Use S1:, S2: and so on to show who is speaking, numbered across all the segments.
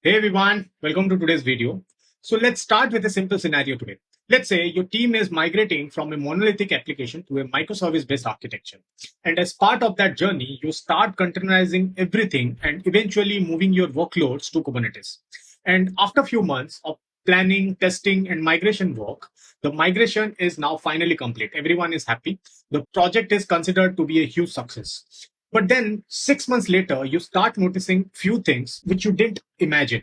S1: Hey everyone, welcome to today's video. So let's start with a simple scenario today. Let's say your team is migrating from a monolithic application to a microservice based architecture. And as part of that journey, you start containerizing everything and eventually moving your workloads to Kubernetes. And after a few months of planning, testing, and migration work, the migration is now finally complete. Everyone is happy. The project is considered to be a huge success. But then 6 months later, you start noticing few things which you didn't imagine.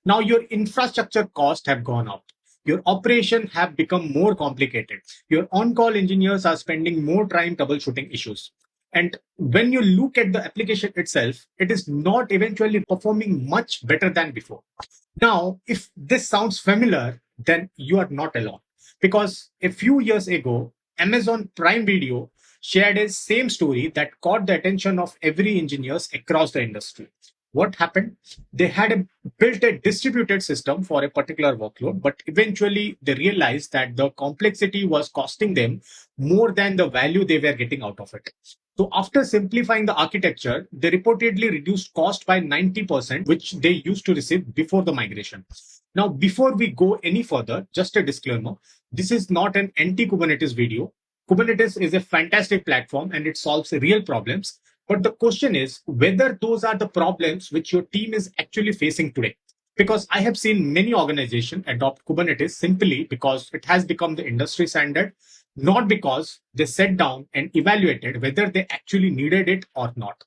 S1: Now your infrastructure costs have gone up. Your operation have become more complicated. Your on-call engineers are spending more time troubleshooting issues. And when you look at the application itself, it is not eventually performing much better than before. Now, if this sounds familiar, then you are not alone. Because a few years ago, Amazon Prime Video shared a same story that caught the attention of every engineers across the industry. What happened? They had built a distributed system for a particular workload, but eventually they realized that the complexity was costing them more than the value they were getting out of it. So after simplifying the architecture, they reportedly reduced cost by 90%, which they used to receive before the migration. Now, before we go any further, just a disclaimer, this is not an anti-Kubernetes video. Kubernetes is a fantastic platform and it solves real problems. But the question is whether those are the problems which your team is actually facing today. Because I have seen many organizations adopt Kubernetes simply because it has become the industry standard, not because they sat down and evaluated whether they actually needed it or not.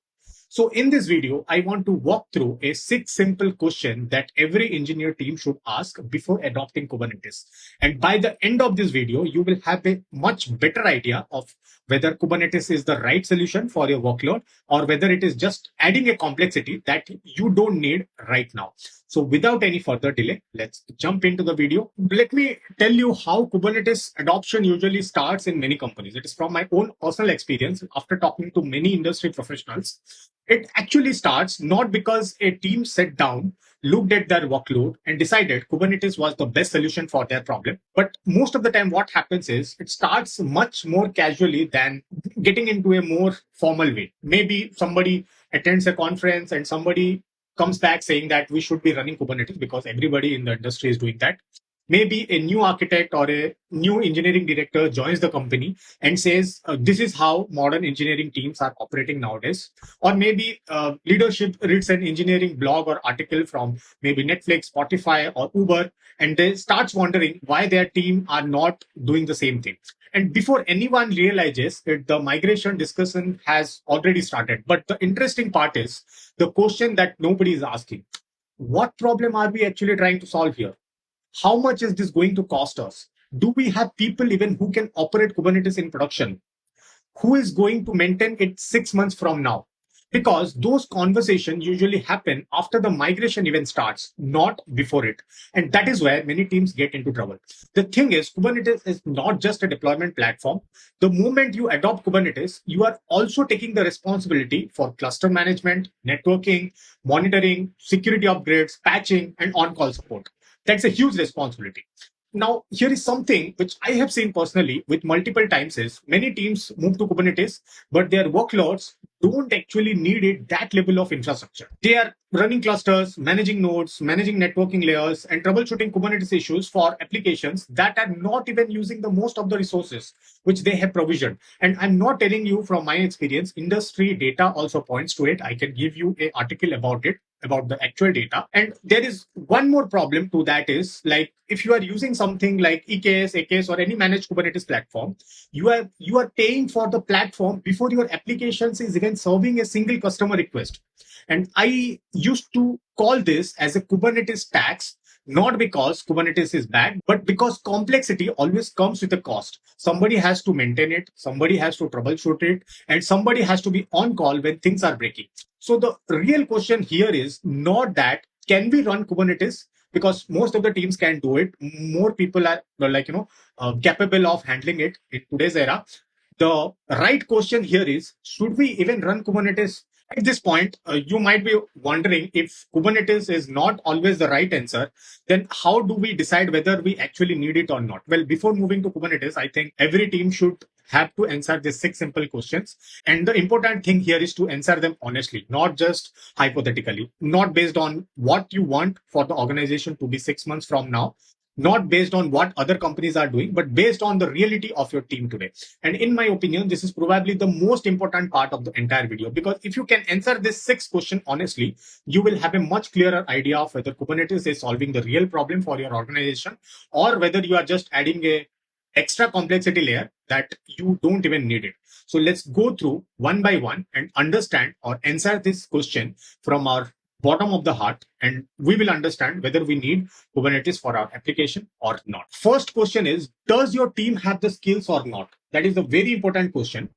S1: So in this video, I want to walk through a 6 simple question that every engineer team should ask before adopting Kubernetes. And by the end of this video, you will have a much better idea of whether Kubernetes is the right solution for your workload or whether it is just adding a complexity that you don't need right now. So without any further delay, let's jump into the video. Let me tell you how Kubernetes adoption usually starts in many companies. It is from my own personal experience after talking to many industry professionals. It actually starts not because a team sat down, looked at their workload, and decided Kubernetes was the best solution for their problem. But most of the time, what happens is it starts much more casually than getting into a more formal way. Maybe somebody attends a conference and somebody comes back saying that we should be running Kubernetes because everybody in the industry is doing that. Maybe a new architect or a new engineering director joins the company and says, this is how modern engineering teams are operating nowadays. Or maybe leadership reads an engineering blog or article from maybe Netflix, Spotify, or Uber, and they starts wondering why their team are not doing the same thing. And before anyone realizes it, the migration discussion has already started. But the interesting part is the question that nobody is asking. What problem are we actually trying to solve here? How much is this going to cost us? Do we have people even who can operate Kubernetes in production? Who is going to maintain it 6 months from now? Because those conversations usually happen after the migration event starts, not before it. And that is where many teams get into trouble. The thing is, Kubernetes is not just a deployment platform. The moment you adopt Kubernetes, you are also taking the responsibility for cluster management, networking, monitoring, security upgrades, patching, and on-call support. That's a huge responsibility. Now, here is something which I have seen personally with multiple times is many teams move to Kubernetes, but their workloads don't actually need it that level of infrastructure. They are running clusters, managing nodes, managing networking layers, and troubleshooting Kubernetes issues for applications that are not even using the most of the resources which they have provisioned. And I'm not telling you from my experience, industry data also points to it. I can give you an article about it, about the actual data. And there is one more problem to that is like if you are using something like EKS, AKS, or any managed Kubernetes platform, you are paying for the platform before your applications is even serving a single customer request. And I used to call this as a Kubernetes tax, not because Kubernetes is bad, but because complexity always comes with a cost. Somebody has to maintain it, somebody has to troubleshoot it, and somebody has to be on call when things are breaking. So the real question here is not that can we run Kubernetes, because most of the teams can do it. More people are capable of handling it in today's era. The right question here is, should we even run Kubernetes? At this point, you might be wondering if Kubernetes is not always the right answer, then how do we decide whether we actually need it or not? Well, before moving to Kubernetes, I think every team should have to answer these six simple questions. And the important thing here is to answer them honestly, not just hypothetically, not based on what you want for the organization to be 6 months from now, not based on what other companies are doing, but based on the reality of your team today. And in my opinion, this is probably the most important part of the entire video, because if you can answer this six question honestly, you will have a much clearer idea of whether Kubernetes is solving the real problem for your organization, or whether you are just adding a extra complexity layer that you don't even need it. So let's go through one by one and understand or answer this question from our bottom of the heart, and we will understand whether we need Kubernetes for our application or not. First question is, does your team have the skills or not? That is a very important question.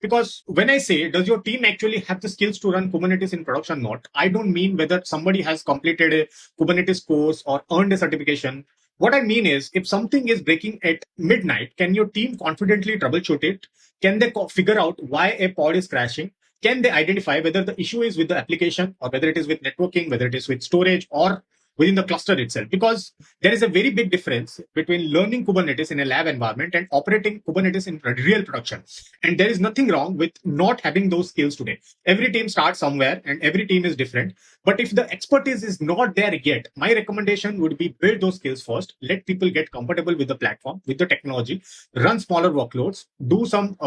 S1: Because when I say, does your team actually have the skills to run Kubernetes in production or not, I don't mean whether somebody has completed a Kubernetes course or earned a certification. What I mean is, if something is breaking at midnight, can your team confidently troubleshoot it? Can they figure out why a pod is crashing? Can they identify whether the issue is with the application, or whether it is with networking, whether it is with storage, or within the cluster itself? Because there is a very big difference between learning Kubernetes in a lab environment and operating Kubernetes in real production. And there is nothing wrong with not having those skills today. Every team starts somewhere and every team is different. But if the expertise is not there yet, my recommendation would be build those skills first. Let people get comfortable with the platform, with the technology, run smaller workloads, do some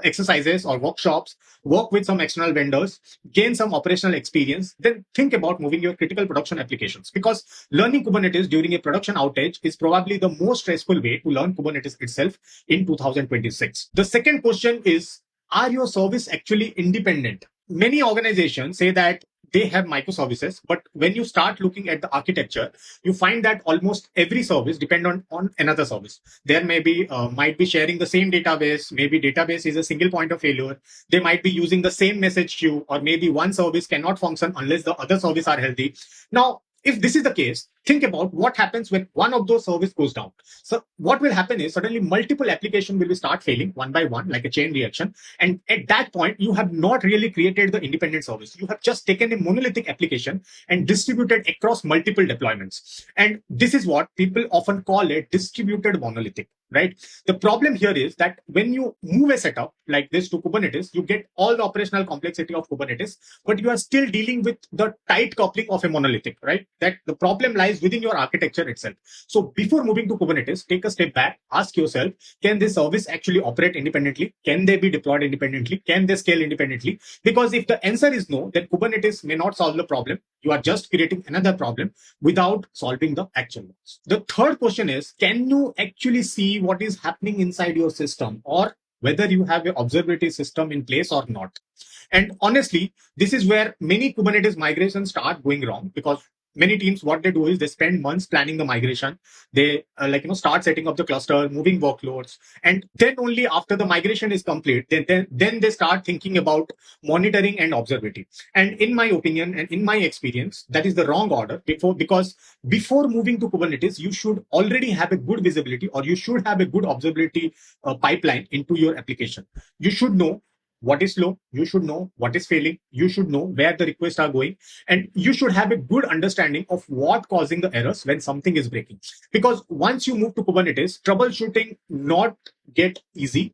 S1: exercises or workshops, work with some external vendors, gain some operational experience, then think about moving your critical production applications. Because learning Kubernetes during a production outage is probably the most stressful way to learn Kubernetes itself in 2026. The second question is, are your service actually independent? Many organizations say that they have microservices, but when you start looking at the architecture, you find that almost every service depends on another service. There might be sharing the same database, maybe database is a single point of failure. They might be using the same message queue, or maybe one service cannot function unless the other service are healthy. Now, if this is the case, think about what happens when one of those services goes down. So what will happen is suddenly multiple applications will start failing one by one, like a chain reaction. And at that point, you have not really created the independent service. You have just taken a monolithic application and distributed across multiple deployments. And this is what people often call a distributed monolithic, right? The problem here is that when you move a setup like this to Kubernetes, you get all the operational complexity of Kubernetes, but you are still dealing with the tight coupling of a monolithic, right? That the problem lies within your architecture itself. So before moving to Kubernetes, take a step back, ask yourself, can this service actually operate independently? Can they be deployed independently? Can they scale independently? Because if the answer is no, then Kubernetes may not solve the problem. You are just creating another problem without solving the actual ones. The third question is, can you actually see what is happening inside your system, or whether you have an observability system in place or not? And honestly, this is where many Kubernetes migrations start going wrong, because many teams, what they do is they spend months planning the migration. They start setting up the cluster, moving workloads, and then only after the migration is complete, then they start thinking about monitoring and observability. And in my opinion and in my experience, that is the wrong order. Because before moving to Kubernetes, you should already have a good visibility, or you should have a good observability pipeline into your application. You should know what is slow, you should know what is failing, you should know where the requests are going, and you should have a good understanding of what causing the errors when something is breaking. Because once you move to Kubernetes, troubleshooting not get easy,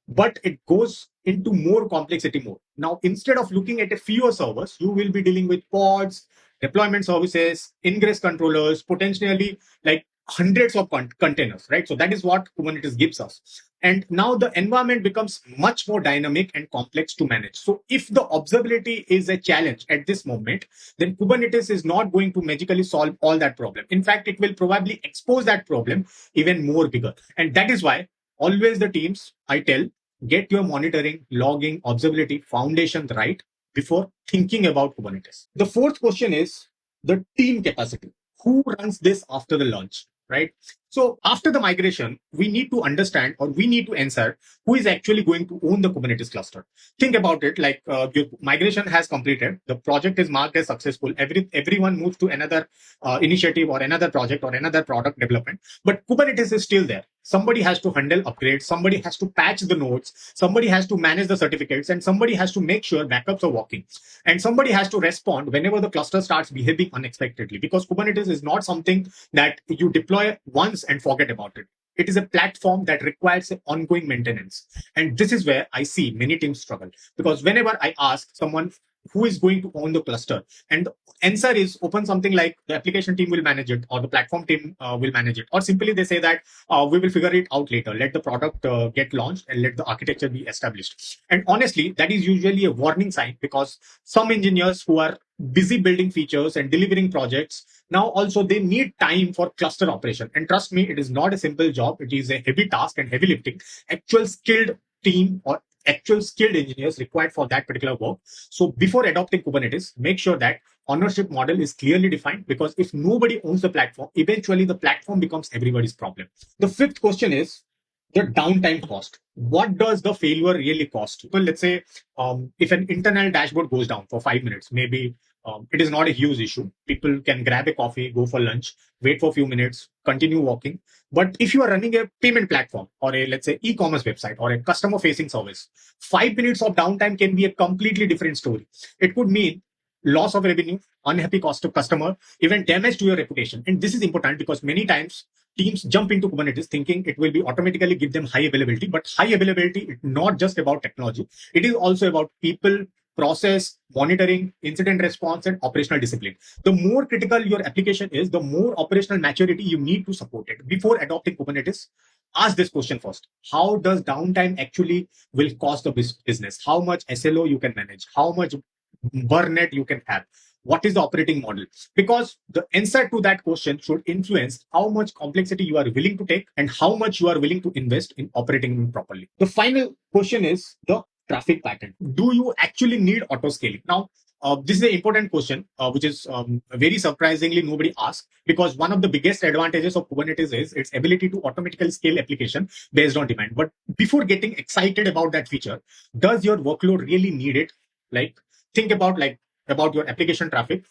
S1: but it goes into more complexity more. Now, instead of looking at a fewer servers, you will be dealing with pods, deployment services, ingress controllers, potentially like hundreds of containers, right? So that is what Kubernetes gives us. And now the environment becomes much more dynamic and complex to manage. So if the observability is a challenge at this moment, then Kubernetes is not going to magically solve all that problem. In fact, it will probably expose that problem even more bigger. And that is why always the teams, I tell, get your monitoring, logging, observability foundations right before thinking about Kubernetes. The fourth question is the team capacity. Who runs this after the launch, right? So after the migration, we need to understand, or we need to answer, who is actually going to own the Kubernetes cluster. Think about it like your migration has completed, the project is marked as successful, everyone moves to another initiative or another project or another product development, but Kubernetes is still there. Somebody has to handle upgrades, somebody has to patch the nodes, somebody has to manage the certificates, and somebody has to make sure backups are working, and somebody has to respond whenever the cluster starts behaving unexpectedly. Because Kubernetes is not something that you deploy once and forget about it. It is a platform that requires ongoing maintenance. And this is where I see many teams struggle. Because whenever I ask someone who is going to own the cluster, and the answer is open something like the application team will manage it, or the platform team will manage it, or simply they say that we will figure it out later. Let the product get launched and let the architecture be established. And honestly, that is usually a warning sign, because some engineers who are busy building features and delivering projects now also they need time for cluster operation. And trust me, it is not a simple job. It is a heavy task and heavy lifting. Actual skilled team or actual skilled engineers required for that particular work. So before adopting Kubernetes, make sure that ownership model is clearly defined, because if nobody owns the platform, eventually the platform becomes everybody's problem. The fifth question is the downtime cost. What does the failure really cost? Well, let's say if an internal dashboard goes down for 5 minutes, maybe it is not a huge issue. People can grab a coffee, go for lunch, wait for a few minutes, continue walking. But if you are running a payment platform or a, let's say, e-commerce website or a customer facing service, 5 minutes of downtime can be a completely different story. It could mean loss of revenue, unhappy cost to customer, even damage to your reputation. And this is important because many times teams jump into Kubernetes thinking it will be automatically give them high availability, but high availability is not just about technology. It is also about people, process, monitoring, incident response, and operational discipline. The more critical your application is, the more operational maturity you need to support it. Before adopting Kubernetes, ask this question first. How does downtime actually will cost the business? How much SLO you can manage? How much burn net you can have? What is the operating model? Because the answer to that question should influence how much complexity you are willing to take and how much you are willing to invest in operating it properly. The final question is the traffic pattern. Do you actually need autoscaling? Now, this is an important question, which is very surprisingly nobody asks, because one of the biggest advantages of Kubernetes is its ability to automatically scale application based on demand. But before getting excited about that feature, does your workload really need it? Like, think about your application traffic.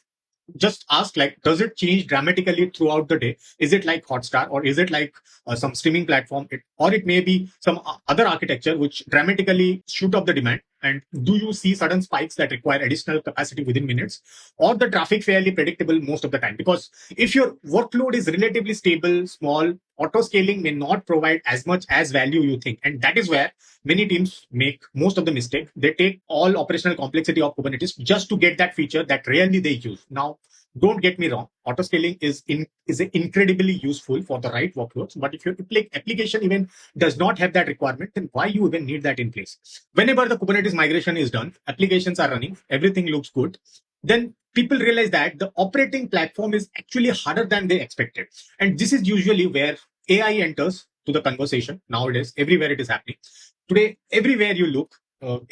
S1: Just ask, like, does it change dramatically throughout the day? Is it like Hotstar, or is it like some streaming platform, or it may be some other architecture which dramatically shoot up the demand? And do you see sudden spikes that require additional capacity within minutes, or the traffic fairly predictable most of the time? Because if your workload is relatively stable, small, auto scaling may not provide as much as value you think. And that is where many teams make most of the mistake. They take all operational complexity of Kubernetes just to get that feature that rarely they use. Now, don't get me wrong, autoscaling is incredibly useful for the right workloads. But if your application even does not have that requirement, then why you even need that in place? Whenever the Kubernetes migration is done, applications are running, everything looks good, then people realize that the operating platform is actually harder than they expected. And this is usually where AI enters to the conversation. Nowadays, everywhere it is happening. Today, everywhere you look,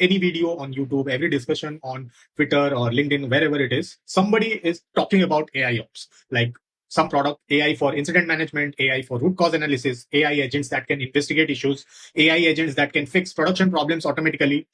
S1: any video on YouTube, every discussion on Twitter or LinkedIn, wherever it is, somebody is talking about AIOps, like some product, AI for incident management, AI for root cause analysis, AI agents that can investigate issues, AI agents that can fix production problems automatically.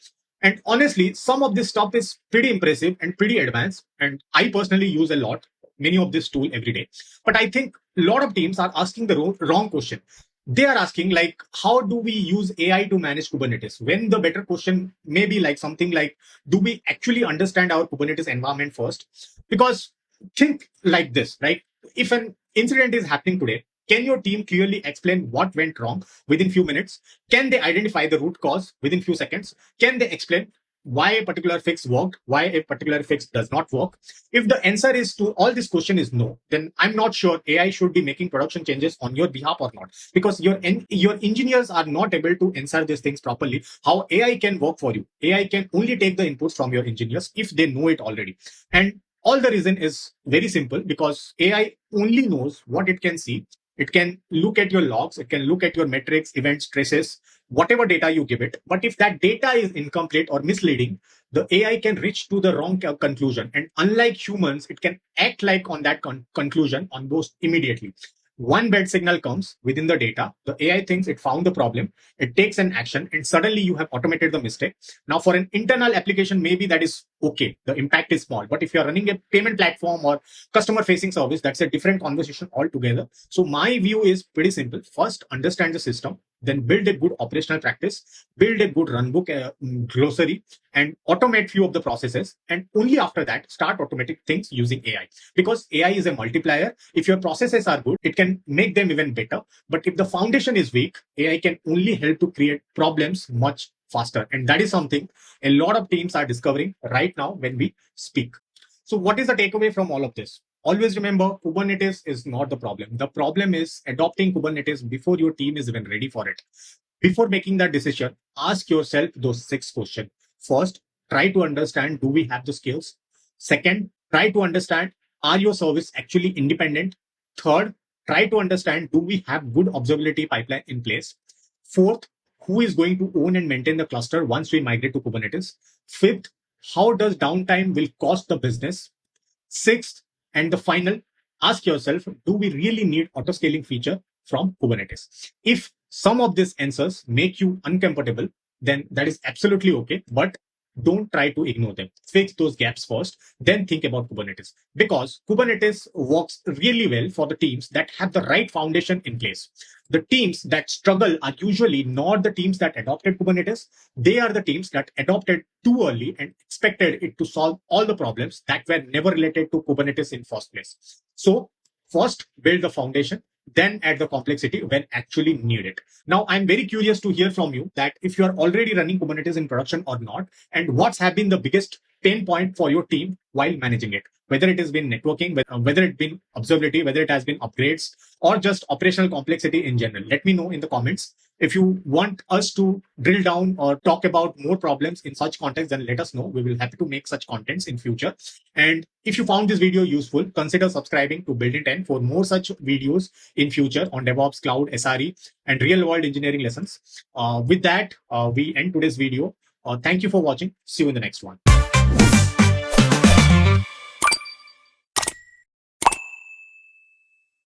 S1: And honestly, some of this stuff is pretty impressive and pretty advanced. And I personally use a lot, many of this tool every day. But I think a lot of teams are asking the wrong question. They are asking, like, how do we use AI to manage Kubernetes? When the better question may be like something like, do we actually understand our Kubernetes environment first? Because think like this, right? If an incident is happening today, can your team clearly explain what went wrong within few minutes? Can they identify the root cause within few seconds? Can they explain why a particular fix worked, why a particular fix does not work? If the answer is to all this question is no, then I'm not sure AI should be making production changes on your behalf or not, because your engineers are not able to answer these things properly. How AI can work for you? AI can only take the inputs from your engineers if they know it already. And all the reason is very simple, because AI only knows what it can see. It can look at your logs, it can look at your metrics, events, traces, whatever data you give it. But if that data is incomplete or misleading, the AI can reach to the wrong conclusion. And unlike humans, it can act like on that conclusion almost immediately. One bad signal comes within the data, the AI thinks it found the problem, it takes an action, and suddenly you have automated the mistake. Now, for an internal application, maybe that is okay, the impact is small. But if you're running a payment platform or customer facing service, that's a different conversation altogether. So my view is pretty simple. First, understand the system, then build a good operational practice, build a good runbook glossary, and automate few of the processes. And only after that, start automating things using AI. Because AI is a multiplier. If your processes are good, it can make them even better. But if the foundation is weak, AI can only help to create problems much faster. And that is something a lot of teams are discovering right now when we speak. So what is the takeaway from all of this? Always remember, Kubernetes is not the problem. The problem is adopting Kubernetes before your team is even ready for it. Before making that decision, ask yourself those 6 questions. First, try to understand, do we have the skills? Second, try to understand, are your service actually independent? Third, try to understand, do we have good observability pipeline in place? Fourth, who is going to own and maintain the cluster once we migrate to Kubernetes? Fifth, how does downtime will cost the business? Sixth, and the final, ask yourself, do we really need autoscaling feature from Kubernetes? If some of these answers make you uncomfortable, then that is absolutely okay. But don't try to ignore them. Fix those gaps first, then think about Kubernetes. Because Kubernetes works really well for the teams that have the right foundation in place. The teams that struggle are usually not the teams that adopted Kubernetes. They are the teams that adopted too early and expected it to solve all the problems that were never related to Kubernetes in first place. So first, build the foundation, then add the complexity when actually needed. Now, I'm very curious to hear from you that if you are already running Kubernetes in production or not, and what's have been the biggest pain point for your team while managing it, whether it has been networking, whether it's been observability, whether it has been upgrades, or just operational complexity in general. Let me know in the comments. If you want us to drill down or talk about more problems in such context, then let us know. We will happy to make such contents in future. And if you found this video useful, consider subscribing to Build in 10 for more such videos in future on DevOps, cloud, SRE, and real world engineering lessons. With that, we end today's video. Thank you for watching. See you in the next one.